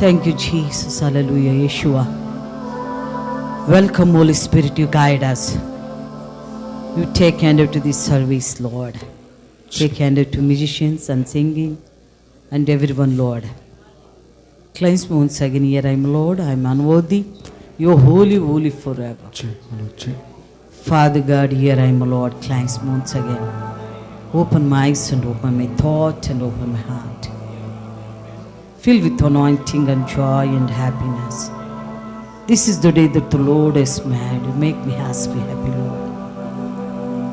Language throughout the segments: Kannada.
Thank you, Jesus. Hallelujah. Yeshua. Welcome, Holy Spirit. You guide us. You take hand to this service, Lord. Take hand to musicians and singing and everyone, Lord. Cleanse me once again. Here I am, Lord. I am unworthy. You are holy, holy forever. Father God, here I am, Lord. Cleanse me once again. Open my eyes and open my thought and open my heart. Filled with anointing and joy and happiness. This is the day that the Lord has made. You make me happy, Lord.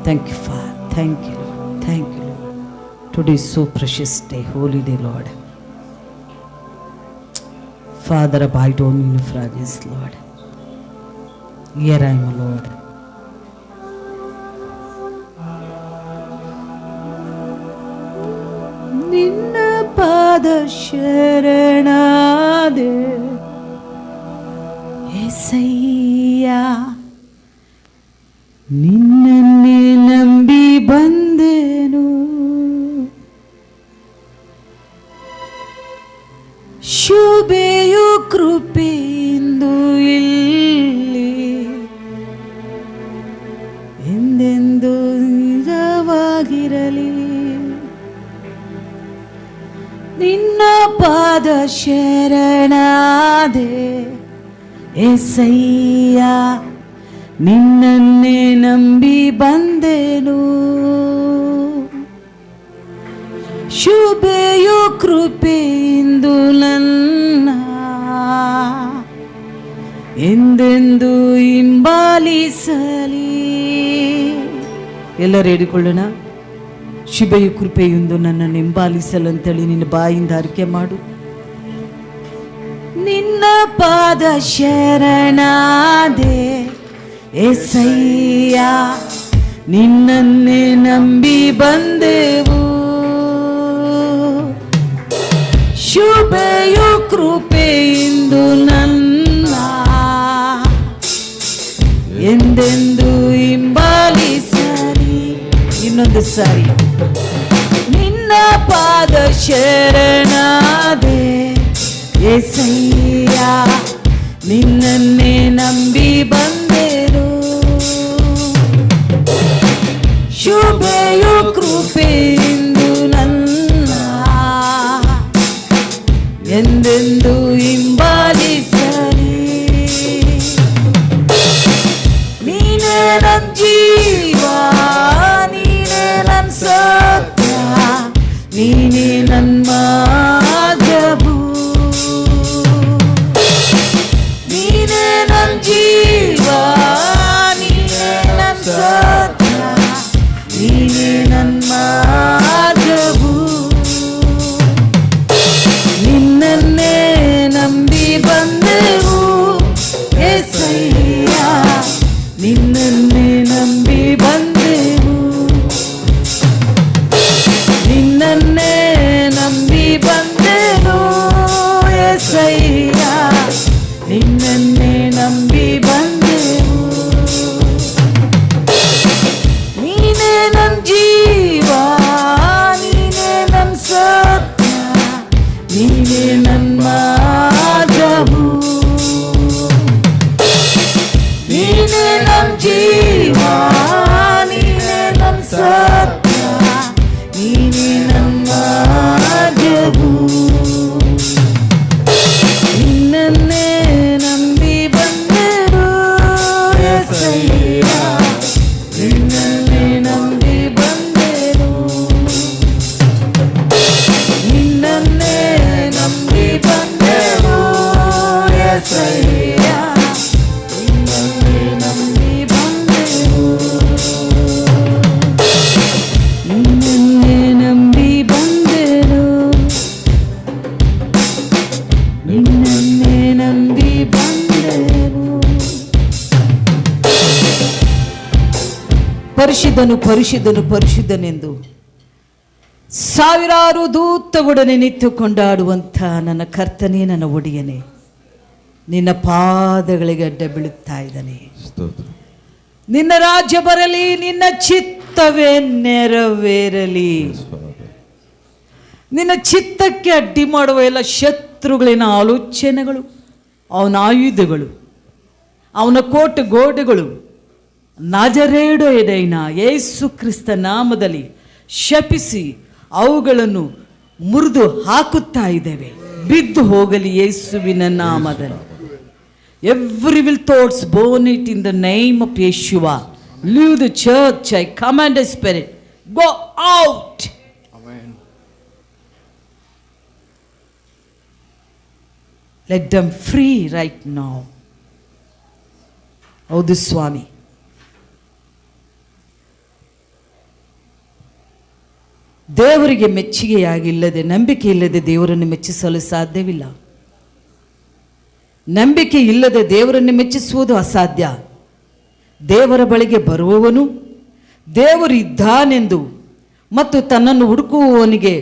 Thank you, Father. Thank you, Lord. Thank you, Lord. Today is so precious day, holy day, Lord. Father, abide on me in fragrance, Lord. Here I am, Lord. ನಿನ್ನ ಪಾದ ಶರಣಾದೆ యేసయ్య, ನಿನ್ನನ್ನೇ ನಂಬಿ ಬಂದೆನು. ಶುಭೆಯು ಕೃಪೆಯಿಂದ ಇಲ್ಲಿ ಎಂದೆಂದು ನಿಜವಾಗಿರಲಿ. ನಿನ್ನ ಪಾದ ಶರಣಾದೆ యేసయ్య, ನಿನ್ನನ್ನೇ ನಂಬಿ ಬಂದೆನು. ಶುಭೆಯು ಕೃಪೆಯಿಂದ ನನ್ನ ಎಂದೆಂದು ಹಿಂಬಾಲಿಸಲಿ. ಎಲ್ಲರೂ ಹೇಳಿಕೊಳ್ಳೋಣ. ಶುಭೆಯು ಕೃಪೆಯಿಂದ ನನ್ನನ್ನು ಹಿಂಬಾಲಿಸಲು ಅಂತೇಳಿ ನಿನ್ನ ಬಾಯಿಂದ ಅರಿಕೆ ಮಾಡು. ನಿನ್ನ ಪಾದ ಶರಣಾದೆ యేసయ్య, ನಿನ್ನನ್ನೇ ನಂಬಿ ಬಂದೆವು. ಶುಭೆಯು ಕೃಪೆಯಿಂದ ನನ್ನ ಎಂದೆಂದು ಹಿಂಬಾಲಿಸಲಿ. ಇನ್ನೊಂದು ಸಾರಿ. ನಿನ್ನ ಪಾದ ಶರಣಾದೆ యేసయ్య, ನಿನ್ನನ್ನೇ ನಂಬಿ ಬಂದೆನು. ಶುಭೆಯು ಕೃಪೆಯಿಂದ ನನ್ನ ಎಂದೆಂದು ಹಿಂಬಾಲಿಸಲಿ. ನೀನೇ ನನ್ನ ಜೀವ, ನೀನೇ ನನ್ನ ಸತ್ಯ, ನೀನೇ ನನ್ನ ಮಾರ್ಗವು. ನೀನೇ ನನ್ನ ಜೀವ, ನೀನೇ ನನ್ನ ಸತ್ಯ, ನೀನೇ ನನ್ನ ಮಾರ್ಗವು. ನಿನ್ನನ್ನೇ ನಂಬಿ ಬಂದೆವು యేసయ్య, ನಿನ್ನನ್ನೇ ನಂಬಿ ಬಂದೆವು. ನಿನ್ನನ್ನೇ ನಂಬಿ ಬಂದೆನು యేసయ్య, ನಿನ್ನನ್ನೇ ನಂಬಿ ಬಂದೆವು. ನೀನೇ ನನ್ನ ಜೀವ, ನೀನೇ ನನ್ನ ಸತ್ಯ, ನೀನೇ ನನ್ನ ಮಾರ್ಗವು. ನೀನೇ ನನ್ನ ಜೀವ, ನೀನೇ ನನ್ನ ಸತ್ಯ, ನೀನೇ ನನ್ನ ಮಾರ್ಗವು. ನಿನ್ನನ್ನೇ ನಂಬಿ ಬಂದೆನು యేಸయ్ಯ, ನಿನ್ನನ್ನೇ ನಂಬಿ ಬಂದೆನು. ನಿನ್ನನ್ನೇ ನಂಬಿ ಬಂದೆನು యేಸయ్ಯ, ನಿನ್ನನ್ನೇ ನಂಬಿ ಬಂದೆನು. ನಿನ್ನನ್ನೇ ನಂಬಿ ಬಂದೆನು, ನಿನ್ನನ್ನೇ ನಂಬಿ ಬಂದೆನು. ಪರಿಶುದ್ಧನು ಪರಿಶುದ್ಧನು ಪರಿಶುದ್ಧನೆಂದು ಸಾವಿರಾರು ದೂತರೊಡನೆ ನಿಂತು ಕೊಂಡಾಡುವಂಥ ನನ್ನ ಕರ್ತನೇ, ನನ್ನ ಒಡೆಯನೇ, ನಿನ್ನ ಪಾದಗಳಿಗೆ ಅಡ್ಡ ಬೀಳುತ್ತಾ ಇದ್ದಾನೆ. ನಿನ್ನ ರಾಜ್ಯ ಬರಲಿ, ನಿನ್ನ ಚಿತ್ತವೇ ನೆರವೇರಲಿ. ನಿನ್ನ ಚಿತ್ತಕ್ಕೆ ಅಡ್ಡಿ ಮಾಡುವ ಎಲ್ಲ ಶತ್ರು ಶತ್ರುಗಳಿನ ಆಲೋಚನೆಗಳು, ಅವನ ಆಯುಧಗಳು, ಅವನ ಕೋಟೆ ಗೋಡೆಗಳು ನಜರೇಯುಡೈನ ಯೇಸು ಕ್ರಿಸ್ತ ನಾಮದಲ್ಲಿ ಶಪಿಸಿ ಅವುಗಳನ್ನು ಮುರಿದು ಹಾಕುತ್ತಾ ಇದ್ದೇವೆ. ಬಿದ್ದು ಹೋಗಲಿ ಯೇಸುವಿನ ನಾಮದಲ್ಲಿ. Every evil thoughts, burn it in the name of Yeshua. Leave the church. I command the spirit, go out. Amen. Let them free right now. ಹೌದು ಸ್ವಾಮಿ. ದೇವರಿಗೆ ಮೆಚ್ಚುಗೆಯಾಗಿಲ್ಲದೆ, ನಂಬಿಕೆ ಇಲ್ಲದೆ ದೇವರನ್ನು ಮೆಚ್ಚಿಸಲು ಸಾಧ್ಯವಿಲ್ಲ. ನಂಬಿಕೆ ಇಲ್ಲದೆ ದೇವರನ್ನು ಮೆಚ್ಚಿಸುವುದು ಅಸಾಧ್ಯ. ದೇವರ ಬಳಿಗೆ ಬರುವವನು ದೇವರು ಇದ್ದಾನೆಂದು ಮತ್ತು ತನ್ನನ್ನು ಹುಡುಕುವವನಿಗೆ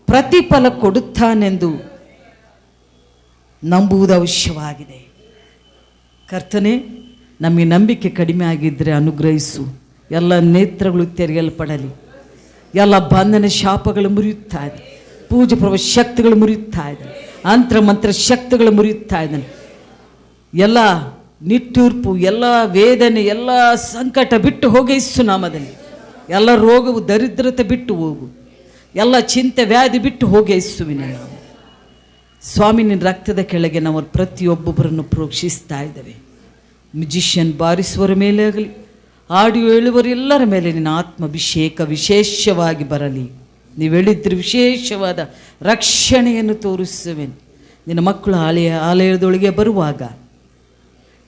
ಪ್ರತಿಫಲ ಕೊಡುತ್ತಾನೆಂದು ನಂಬುವುದು ಅವಶ್ಯವಾಗಿದೆ. ಕರ್ತನೇ, ನಮಗೆ ನಂಬಿಕೆ ಕಡಿಮೆ ಆಗಿದ್ದರೆ ಅನುಗ್ರಹಿಸು. ಎಲ್ಲ ನೇತ್ರಗಳು ತೆರೆಯಲ್ಪಡಲಿ. ಎಲ್ಲ ಬಂಧನ ಶಾಪಗಳು ಮುರಿಯುತ್ತಾ ಇದೆ. ಪೂಜೆ ಪ್ರಭು ಶಕ್ತಿಗಳು ಮುರಿಯುತ್ತಾ ಇದೆ. ಅಂತ್ರ ಮಂತ್ರ ಶಕ್ತಿಗಳು ಮುರಿಯುತ್ತಾ ಇದ್ದಾನೆ. ಎಲ್ಲ ನಿಟ್ಟೂರ್ಪು, ಎಲ್ಲ ವೇದನೆ, ಎಲ್ಲ ಸಂಕಟ ಬಿಟ್ಟು ಹೋಗಿ ಯೇಸು ನಾಮದಲ್ಲಿ. ಎಲ್ಲ ರೋಗವು ದರಿದ್ರತೆ ಬಿಟ್ಟು ಹೋಗು. ಎಲ್ಲ ಚಿಂತೆ ವ್ಯಾಧಿ ಬಿಟ್ಟು ಹೋಗಿ ಯೇಸುವಿನ ನಾಮ. ಸ್ವಾಮಿ, ನಿನ್ನ ರಕ್ತದ ಕೆಳಗೆ ನಾವು ಪ್ರತಿಯೊಬ್ಬೊಬ್ಬರನ್ನು ಪ್ರೋಕ್ಷಿಸ್ತಾ ಇದ್ದೇವೆ. ಮ್ಯೂಜಿಷಿಯನ್ ಬಾರಿಸುವರ ಮೇಲೆ ಆಗಲಿ, ಆಡಿಯೋ ಹೇಳುವರೆಲ್ಲರ ಮೇಲೆ ನಿನ್ನ ಆತ್ಮಾಭಿಷೇಕ ವಿಶೇಷವಾಗಿ ಬರಲಿ. ನೀವು ಹೇಳಿದ್ರೆ ವಿಶೇಷವಾದ ರಕ್ಷಣೆಯನ್ನು ತೋರಿಸುವೆನು. ನಿನ್ನ ಮಕ್ಕಳು ಆಲಯದೊಳಗೆ ಬರುವಾಗ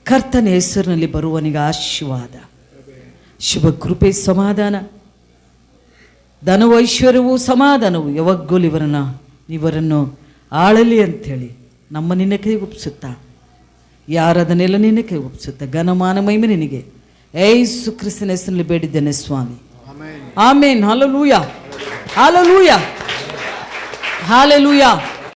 ಕರ್ತನ ಹೆಸರಿನಲ್ಲಿ ಬರುವನಿಗೆ ಆಶೀರ್ವಾದ, ಶುಭ ಕೃಪೆ, ಸಮಾಧಾನ, ಧನವು, ಐಶ್ವರ್ಯವೂ ಸಮಾಧಾನವು ಯಾವಾಗಲೂ ಇವರನ್ನು ಆಳಲಿ ಅಂಥೇಳಿ ನಮ್ಮ ನಿನ್ನ ಕೈಗೆ ಒಪ್ಪಿಸುತ್ತಾ, ಯಾರದನ್ನೆಲ್ಲ ನಿನ್ನ ಕೈಗೆ ಒಪ್ಪಿಸುತ್ತಾ, ಘನಮಾನ ಮಹಿಮೆ ನಿನಗೆ ಯೇಸು ಕ್ರಿಸ್ತನ ಹೆಸರಿನಲ್ಲಿ ಬೇಡಿದ್ದೇನೆ ಸ್ವಾಮಿ. ಆಮೇನ್. Hallelujah, hallelujah, hallelujah.